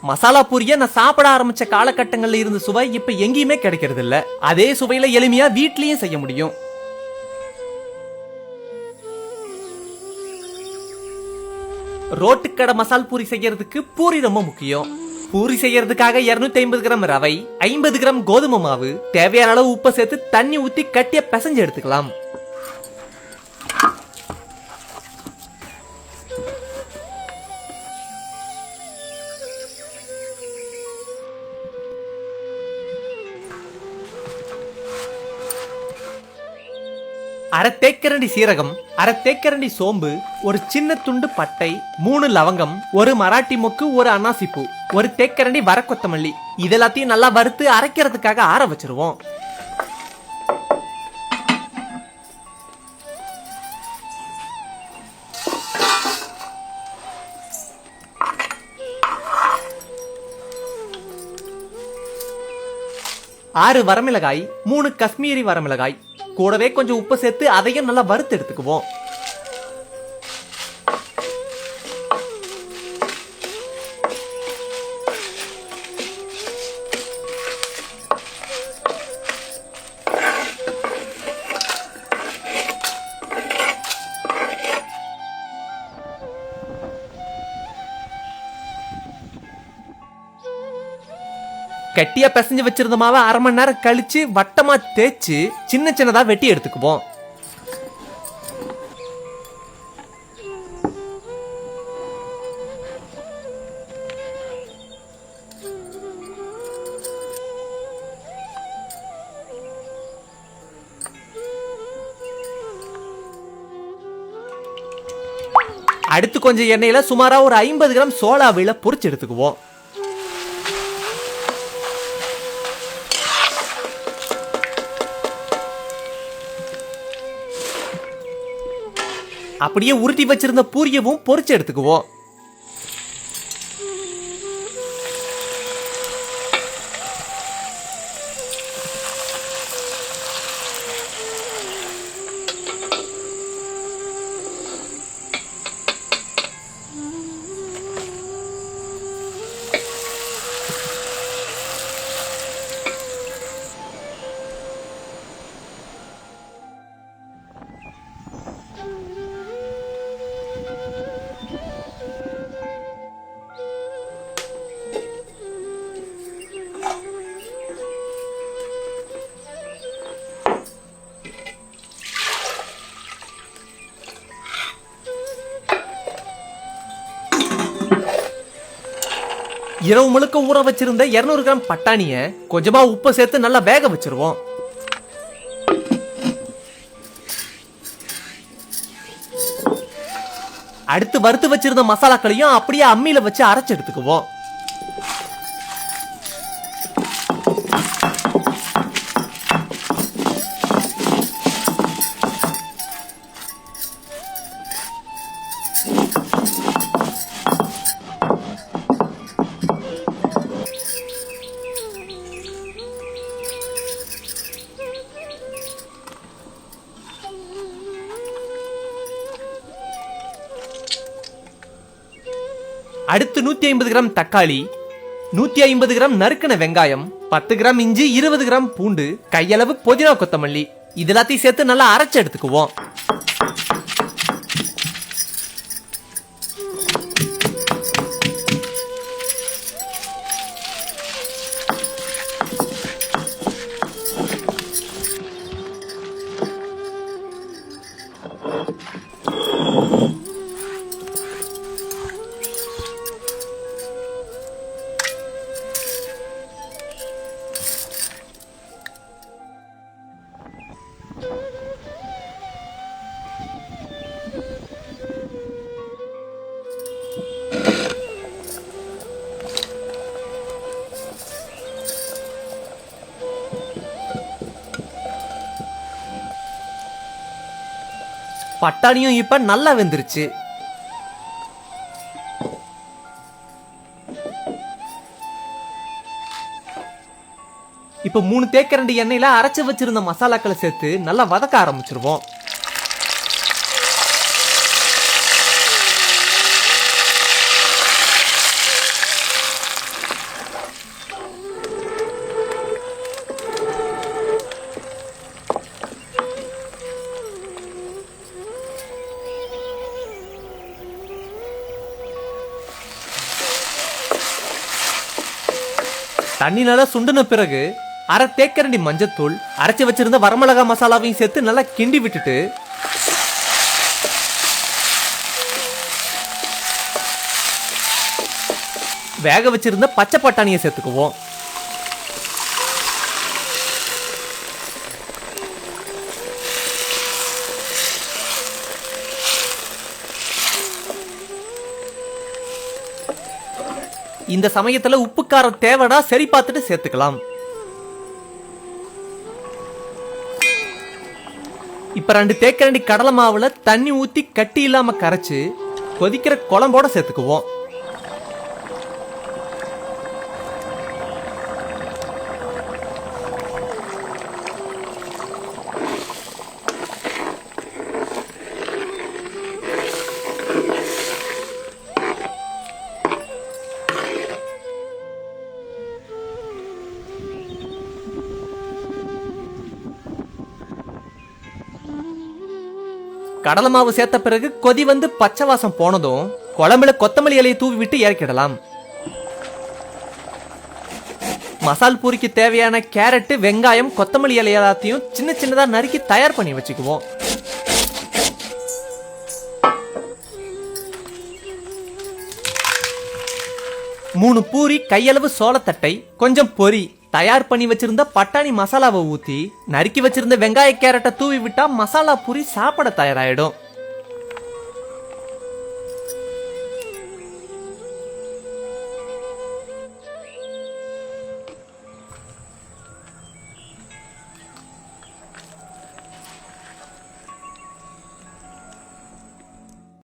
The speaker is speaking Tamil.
மசாலா பூரிய நான் சாப்பிட ஆரம்பிச்ச காலகட்டங்கள்ல இருந்த சுவை இப்ப எங்கேயுமே கிடைக்கிறது இல்ல. அதே சுவையில எளிமையா வீட்லயும் செய்ய முடியும். ரோட்டுக்கடை மசால் பூரி செய்யறதுக்கு பூரி ரொம்ப முக்கியம். பூரி செய்யறதுக்காக 250 கிராம் ரவை, 50 கிராம் கோதுமை மாவு, தேவையான அளவு உப்பு சேர்த்து தண்ணி ஊத்தி கட்டிய பிசைஞ்சு எடுத்துக்கலாம். அரை தேக்கரண்டி சீரகம், அரை தேக்கரண்டி சோம்பு, ஒரு சின்ன துண்டு பட்டை, 3 லவங்கம், ஒரு மராட்டி மொக்கு, ஒரு அன்னாசிப்பூ, ஒரு தேக்கரண்டி வரக்கொத்தமல்லி இதெல்லாத்தையும் நல்லா வறுத்து அரைக்கிறதுக்காக ஆற வச்சிருவோம். ஆறு வரமிளகாய், 3 காஷ்மீரி வரமிளகாய், கூடவே கொஞ்சம் உப்பு சேர்த்து அதையும் நல்லா வறுத்து எடுத்துக்குவோம். கட்டியா பிசைஞ்சு வச்சிருந்த மாவை அரை மணி நேரம் கழிச்சு வட்டமா தேய்ச்சு சின்ன சின்னதா வெட்டி எடுத்துக்குவோம். அடுத்து கொஞ்சம் எண்ணெயில சுமாரா ஒரு 50 கிராம் சோளாவில பொரிச்சு எடுத்துக்குவோம். அப்படியே உருட்டி வச்சிருந்த பூரியவும் பொரிச்சு எடுத்துக்குவோம். இரவு முழுக்க ஊற வச்சிருந்த 200 கிராம் பட்டாணிய கொஞ்சமா உப்பு சேர்த்து நல்லா வேக வச்சிருவோம். அடுத்து வறுத்து வச்சிருந்த மசாலாக்களையும் அப்படியே அம்மியில வச்சு அரைச்சு எடுத்துக்குவோம். அடுத்து 150 கிராம் தக்காளி, 150 கிராம் நறுக்கின வெங்காயம், 10 கிராம் இஞ்சி, 20 கிராம் பூண்டு, கையளவு புதினா கொத்தமல்லி இதெல்லாத்தையும் சேர்த்து நல்லா அரைச்சு எடுத்துக்குவோம். பட்டாணியும் இப்ப நல்லா வெந்துருச்சு. இப்ப 3 தேக்கரண்டி எண்ணெயில அரைச்சு வச்சிருந்த மசாலாக்களை சேர்த்து நல்லா வதக்க ஆரம்பிச்சிருவோம். தண்ணி நல்லா சுண்டுன பிறகு அரை தேக்கரண்டி மஞ்சத்தூள், அரைச்சி வச்சிருந்த வரமிளகா மசாலாவையும் சேர்த்து நல்லா கிண்டி விட்டுட்டு வேக வச்சிருந்த பச்சை பட்டாணியை சேர்த்துக்குவோம். இந்த சமயத்துல உப்பு காரம் தேவைடா சரி பார்த்துட்டு சேர்த்துக்கலாம். இப்ப 2 தேக்கரண்டி கடலை மாவுல தண்ணி ஊத்தி கட்டி இல்லாம கரைச்சு கொதிக்கிற குழம்போட சேர்த்துக்குவோம். கடலை மாவு சேர்த்த பிறகு கொதி வந்து பச்சை வாசம் போனதும் குழம்புல கொத்தமல்லி இலையை தூவி விட்டு இறக்கிடலாம். மசால் பூரிக்கு தேவையான கேரட், வெங்காயம், கொத்தமல்லி இலை எல்லாத்தையும் சின்ன சின்னதா நறுக்கி தயார் பண்ணி வச்சுக்குவோம். மூணு பூரி கையளவு சோளத்தட்டை, கொஞ்சம் பொரி, தயார் பண்ணி வச்சிருந்த பட்டாணி மசாலாவை ஊத்தி நறுக்கி வச்சிருந்த வெங்காய கேரட்டை தூவி விட்டா மசாலா பூரி சாப்பிட தயாராயிடும்.